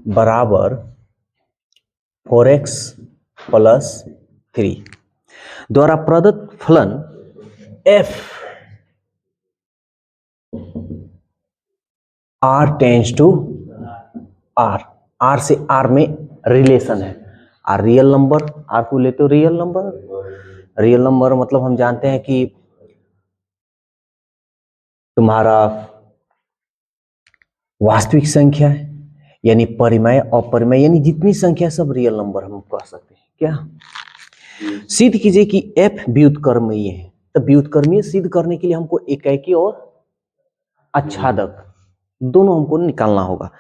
बराबर 4x plus 3 द्वारा प्रदत्त फलन f r tends to r, r से r में रिलेशन है। r रियल नंबर, r को लेते हो रियल नंबर, रियल नंबर मतलब हम जानते हैं कि तुम्हारा वास्तविक संख्या है, यानी परिमेय अपरिमेय यानी जितनी संख्या सब रियल नंबर हम कह सकते हैं। क्या सिद्ध कीजिए कि f व्युत्क्रमीय है। तो व्युत्क्रमीय सिद्ध करने के लिए हमको एकाकी और आच्छादक दोनों हमको निकालना होगा।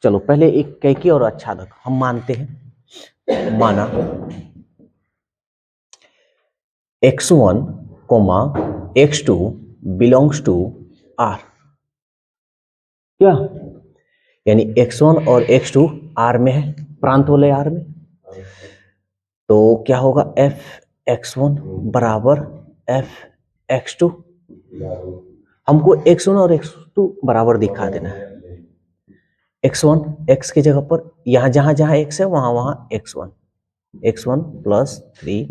चलो पहले एकाकी और आच्छादक हम मानते हैं। माना x1, x2 belongs to r। क्या यानी x1 और x2 r में है, प्रांत बोले r में, तो क्या होगा f(x1) बराबर f(x2)। हमको x1 और x2 बराबर दिखा देना है। x1 x की जगह पर यहां जहां जहां x है वहां वहां x1 प्लस 3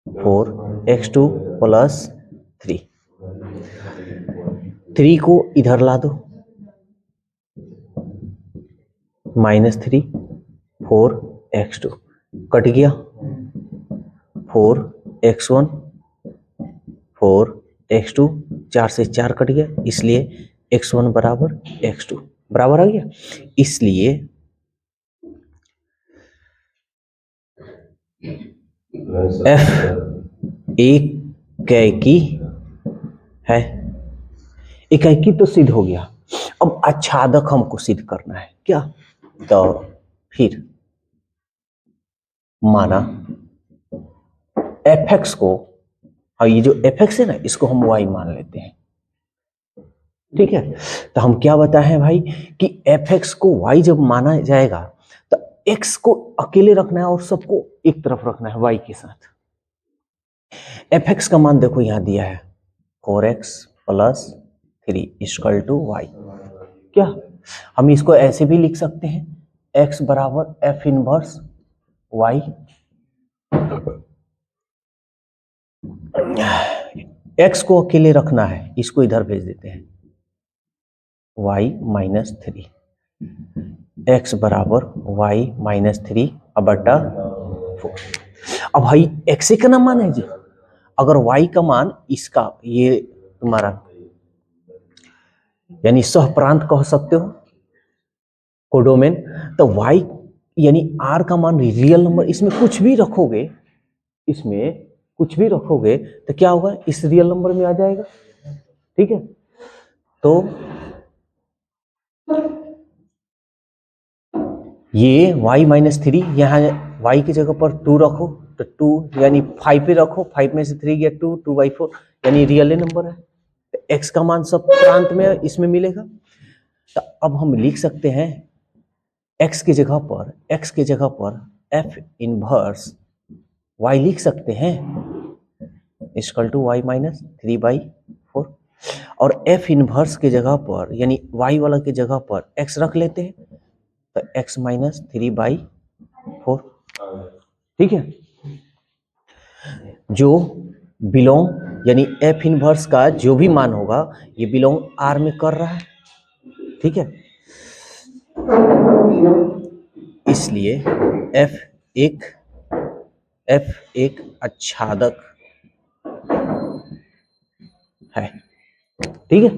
4 x2 प्लस 3 को इधर ला दो, -3 4 x2 कट गया, 4 x1 4 x2 4 से 4 कट गया, इसलिए x1 बराबर x2 बराबर आ गया। इसलिए f एकाकी है। एकाकी तो सिद्ध हो गया, अब आच्छादक हमको सिद्ध करना है। क्या तो फिर माना fx को, और ये जो fx है ना इसको हम y मान लेते हैं। ठीक है, तो हम क्या बताए हैं भाई कि fx को y जब माना जाएगा तो x को अकेले रखना है और सबको एक तरफ रखना है y के साथ। fx का मान देखो यहां दिया है 4x plus 3 equal to y। क्या हम इसको ऐसे भी लिख सकते हैं x बराबर f इनवर्स y, x को अकेले रखना है, इसको इधर भेज देते हैं y माइनस 3, x बराबर y माइनस 3 बटा 4। अब भाई x का ना मान है जी, अगर y का मान इसका ये तुम्हारा यानी सहप्रांत कह सकते हो कोडोमेन, तो y यानी r का मान रियल नंबर, इसमें कुछ भी रखोगे, इसमें कुछ भी रखोगे तो क्या होगा, इस रियल नंबर में आ जाएगा। ठीक है, तो ये y माइनस 3 यहाँ y की जगह पर 2 रखो तो 2 यानी 5 पे रखो, 5 में से 3 गया 2, 2/4 यानी रियल नंबर है। तो x का मान सब प्रांत में इसमें मिलेगा। तो अब हम लिख सकते हैं x की जगह पर f इनवर्स y लिख सकते हैं इक्वल टू y माइनस 3/4, और f इनवर्स के जगह पर यानी y वाला की जगह पर x रख लेते हैं तो x माइनस 3/4। ठीक है, जो बिलोंग यानी f इनवर्स का जो भी मान होगा ये बिलोंग r में कर रहा है। ठीक है, इसलिए f एक आच्छादक है। ठीक है,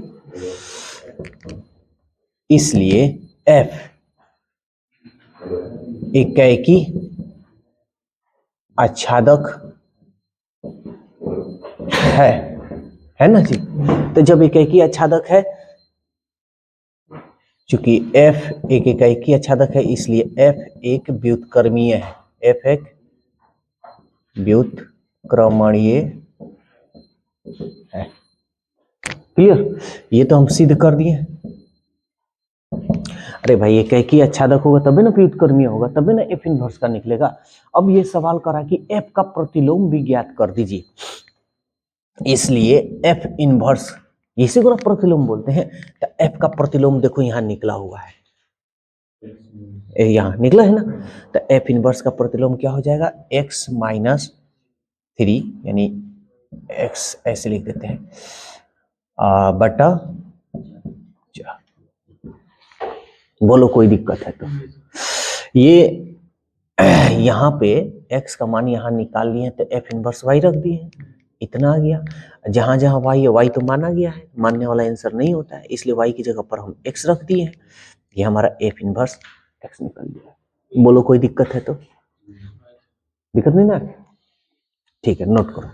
इसलिए f एकाकी आच्छादक है ना जी। तो जब एकाकी आच्छादक है, चूंकि f एक एकाकी आच्छादक है इसलिए f एक व्युत्क्रमीय है, f एक व्युत्क्रमणीय है। क्लियर, ये तो हम सिद्ध कर दिए। अरे भाई एकाकी आच्छादक होगा तभी ना व्युत्क्रमीय होगा, तभी ना f इनवर्स का निकलेगा। अब ये सवाल करा कि f का प्रतिलोम भी ज्ञात कर दीजिए, इसलिए f इनवर्स इसी को प्रतिलोम बोलते हैं। तो f का प्रतिलोम देखो यहां निकला हुआ है, यहाँ निकला है ना, तो एफ इनवर्स का प्रतिलोम क्या हो जाएगा, x माइनस 3 यानी x ऐसे लिख देते हैं बटा, बोलो कोई दिक्कत है तो। ये यहाँ पे x का मान यहाँ निकाल लिए तो एफ इनवर्स y रख दिए, इतना आ गया। जहां जहां y है y तो माना गया है, मानने वाला आंसर नहीं होता है, इसलिए y की जगह पर हम x रख दिए हैं। ये हमारा एफ इनवर्स x निकल गया। बोलो कोई दिक्कत है तो, दिक्कत नहीं ना, ठीक है नोट करो।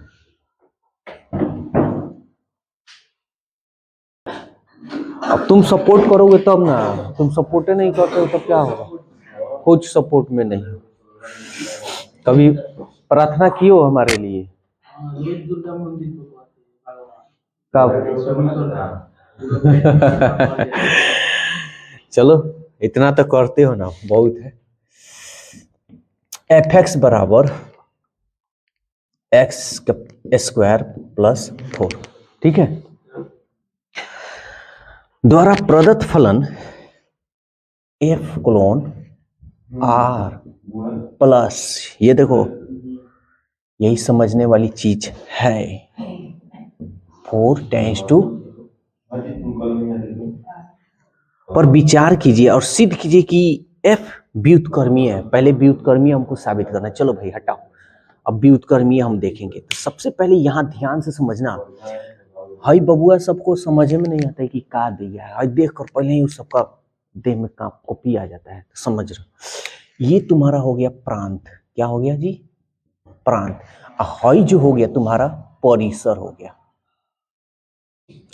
अब तुम सपोर्ट करोगे तब ना, तुम सपोर्ट नहीं करते हो तब क्या होगा, कुछ सपोर्ट में नहीं। कभी प्रार्थना कियो हमारे लिए कब? चलो इतना तो करते हो ना, बहुत है। एफ एक्स बराबर एक्स स्क्वायर प्लस 4, ठीक है। द्वारा प्रदत्त फलन एफ कोलोन आर प्लस, ये देखो यही समझने वाली चीज है, 4 टेंस टू, पर विचार कीजिए और सिद्ध कीजिए कि एफ व्युत्क्रमीय है। पहले व्युत्क्रमीय हमको साबित करना है, चलो भाई हटाओ, अब व्युत्क्रमीय हम देखेंगे। तो सबसे पहले यहाँ ध्यान से समझना, हाई बबुआ सबको समझ में नहीं आता है कि का दिया है, हाई देख कर पहले ही उस सबका देह में कॉपी आ जाता है, तो समझ रहे। ये तुम्हारा हो गया प्रांत, क्या हो गया जी, प्रांत। हाई जो हो गया तुम्हारा परिसर हो गया,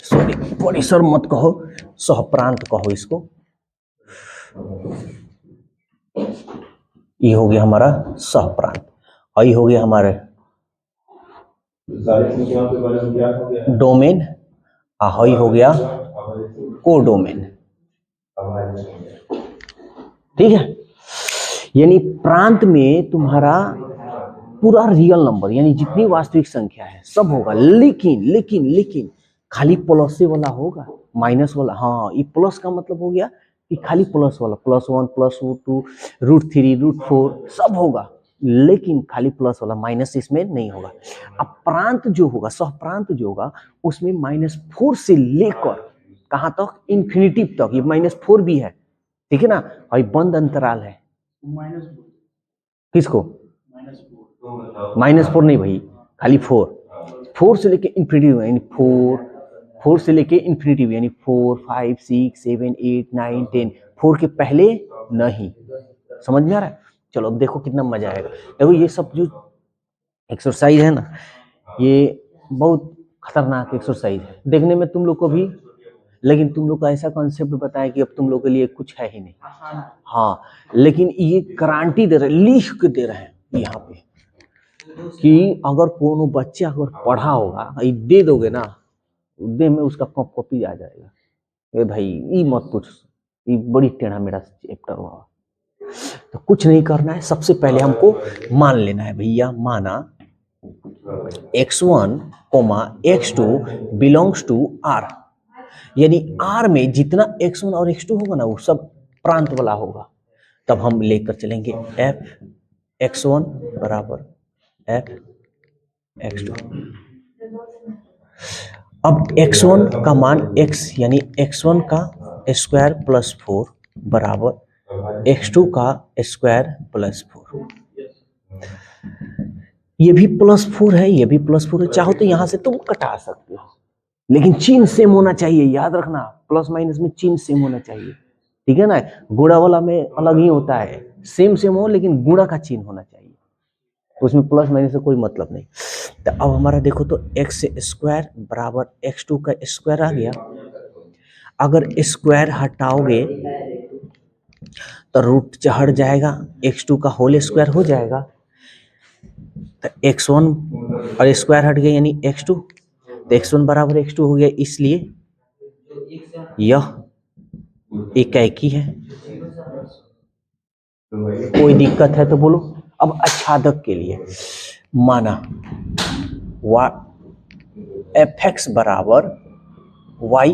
सॉरी परिसर मत कहो, सहप्रांत कहो इसको। ये हो गया हमारा सहप्रांत, हाई हो गया हमारे डोमेन, हाई हो गया कोडोमेन, ठीक है। यानी प्रांत में तुम्हारा पूरा रियल नंबर यानी जितनी वास्तविक संख्या है सब होगा, लेकिन लेकिन लेकिन खाली प्लस से वाला होगा, माइनस वाला, हाँ ये प्लस का मतलब हो गया कि खाली प्लस वाला, +1 +2 √3 √4 सब होगा, लेकिन खाली प्लस वाला, माइनस इसमें नहीं होगा। अब प्रांत जो होगा, सहप्रांत जो होगा, उसमें -4 से लेकर कहां तक, इंफिनिटी तक, ये -4 भी है, ठीक है ना, और ये बंद अंतराल है। किसको -4 नहीं भाई, खाली 4 से लेके इंफिनिटी यानी 4 से लेके इंफिनिटी यानी 4 5 6 7 8 9 10, 4 के पहले नहीं, समझ में आ रहा है। चलो अब देखो कितना मजा आएगा। देखो ये सब जो एक्सरसाइज है ना, ये बहुत खतरनाक एक्सरसाइज है देखने में तुम लोग को भी, लेकिन तुम लोग का ऐसा कॉन्सेप्ट बताया कि अब तुम लोग के लिए कुछ है ही नहीं। हाँ, लेकिन ये गारंटी दे रहे, लिख के दे रहे हैं यहाँ पे कि अगर कोनो बच्चा अगर पढ़ा होगा, ये दे दोगे ना, दे में उसका कॉपी आ जाएगा। ए भाई ये मत पूछ, ये बड़ी टेढ़ा मेरा चैप्टर हुआ। तो कुछ नहीं करना है, सबसे पहले हमको मान लेना है भैया, माना x1, x2 belongs to r, यानी r में जितना x1 और x2 होगा ना वो सब प्रांत वाला होगा। तब हम लेकर चलेंगे f x1 बराबर f x2। अब x1 का मान x यानी x1 का स्क्वायर प्लस 4 बराबर x2 का स्क्वायर प्लस 4, ये भी +4 है, ये भी +4 है, चाहो तो यहां से तुम कटा सकते हो, लेकिन चिन्ह सेम होना चाहिए, याद रखना, प्लस माइनस में चिन्ह सेम होना चाहिए, ठीक है ना। गुणा वाला में अलग ही होता है, सेम हो लेकिन गुणा का चिन्ह होना चाहिए, तो उसमें प्लस माइनस से कोई मतलब नहीं। तो अब हमारा देखो तो x स्क्वायर बराबर x2 का स्क्वायर आ गया, अगर स्क्वायर हटाओगे तो रूट हट जाएगा, x2 का होल स्क्वायर हो जाएगा, तो x1 और स्क्वायर हट गया यानी x2, तो x1 बराबर x2 हो गया, इसलिए यह एकाएकी है। कोई दिक्कत है तो बोलो। अब आच्छादक के लिए माना f(x) बराबर y,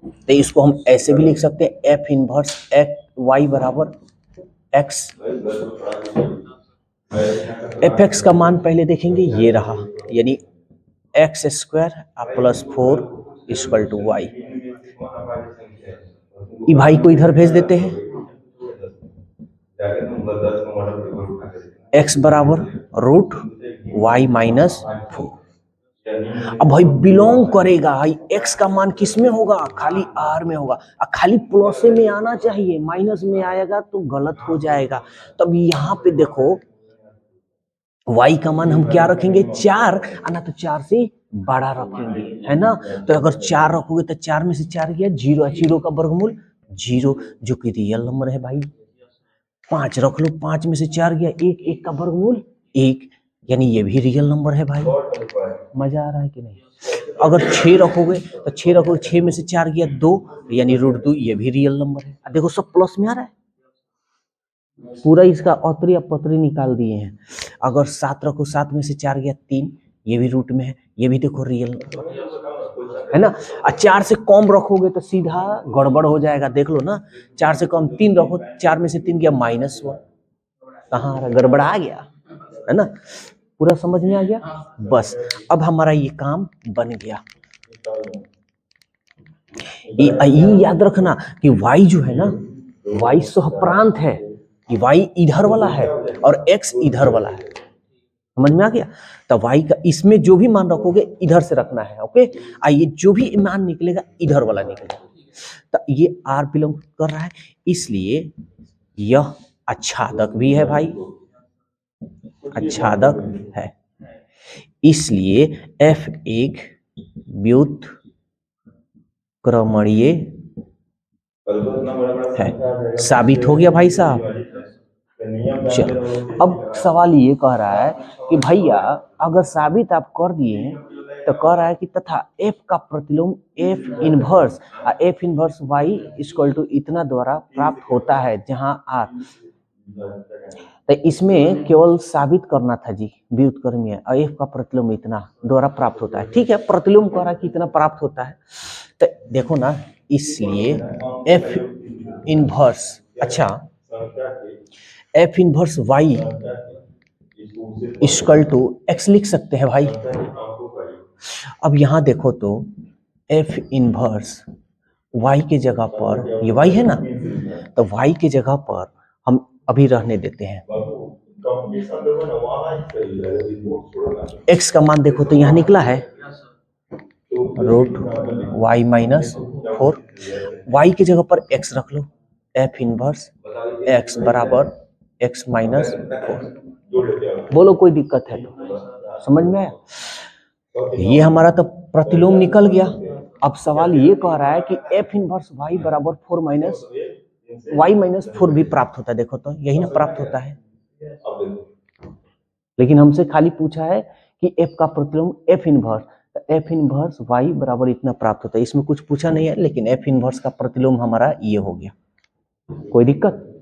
तो इसको हम ऐसे भी लिख सकते हैं f इनवर्स y बराबर x, एफ एक्स का मान पहले देखेंगे, ये रहा, यानी X square plus 4 equal to Y. ई भाई को इधर भेज देते हैं, x बराबर रूट y माइनस 4। अब भाई बिलोंग करेगा, भाई x का मान किस में होगा, खाली r में होगा, खाली प्लस में आना चाहिए, माइनस में आएगा तो गलत हो जाएगा। तब यहाँ पे देखो y का मान हम क्या रखेंगे, 4, ना तो 4 से बड़ा रखेंगे, है ना। तो अगर 4 रखोगे तो 4 में से 4 गया 0, 0 का वर्गमूल 0, जो कि रियल नंबर है भाई। 5 रख लो, 5 में से 4 गया 1, 1 का वर्गमूल 1, यानी ये भी रियल नंबर है भाई। मजा आ रहा है कि नहीं। अगर 6 रखोगे तो 6 रखोगे, 6 में से 4 गया 2, यानी रूट 2, ये भी रियल नंबर है। देखो सब प्लस में आ रहा है, पूरा इसका औतरी अपतरी निकाल दिए हैं। अगर 7 रखो, 7 में से 4 गया 3, ये भी रूट में है, ये भी देखो रियल है ना। 4 से कम रखोगे तो सीधा गड़बड़ हो जाएगा, देख लो ना। 4 से कम 3 रखो, 4 में से 3 गया -1, कहाँ आ रहा, गड़बड़ा आ गया, है ना। पूरा समझ में आ गया। बस अब हमारा ये काम बन गया। ये याद रखना कि y जो है ना, y सहप्रांत है, कि y इधर वाला है और x इधर वाला है, समझ में आ गया। तो y का इसमें जो भी मान रखोगे इधर से रखना है, ओके। आइए जो भी मान निकलेगा इधर वाला निकलेगा। तो ये r बिलोंग कर रहा है, इसलिए यह आच्छादक भी है भाई, आच्छादक है, इसलिए f एक व्युत्क्रमणीय है। साबित हो गया भाई साहब। चलो अब सवाल ये कह रहा है कि भैया अगर साबित आप कर दिए तो कह रहा है कि तथा f का प्रतिलोम f inverse y equal to इतना द्वारा प्राप्त होता है, जहां r, तो इसमें केवल साबित करना था जी, व्युत्क्रमीय और f का प्रतिलोम इतना द्वारा प्राप्त होता है। ठीक है, प्रतिलोम कह रहा है कि इतना प्राप्त होता है, तो देखो ना, इसलिए f इनवर्स, अच्छा f inverse y equal to x लिख सकते हैं भाई। अब यहां देखो तो f इनवर्स y के जगह पर, ये y है ना, तो y के जगह पर हम अभी रहने देते हैं, x का मान देखो तो यहां निकला है रूट y माइनस 4, y की जगह पर x रख लो, f इनवर्स x बराबर x माइनस 4। बोलो कोई दिक्कत है तो, समझ में आया। ये हमारा तो प्रतिलोम निकल गया। अब सवाल ये कह रहा है कि f इनवर्स y बराबर 4 माइनस y माइनस 4 भी प्राप्त होता है, देखो तो यही ना प्राप्त होता है, लेकिन हमसे खाली पूछा है कि f का प्रतिलोम f inverse, f inverse y बराबर इतना प्राप्त होता है, इसमें कुछ पूछा नहीं है, लेकिन f इनवर्स का प्रतिलोम हमारा ये हो गया। कोई दिक्कत?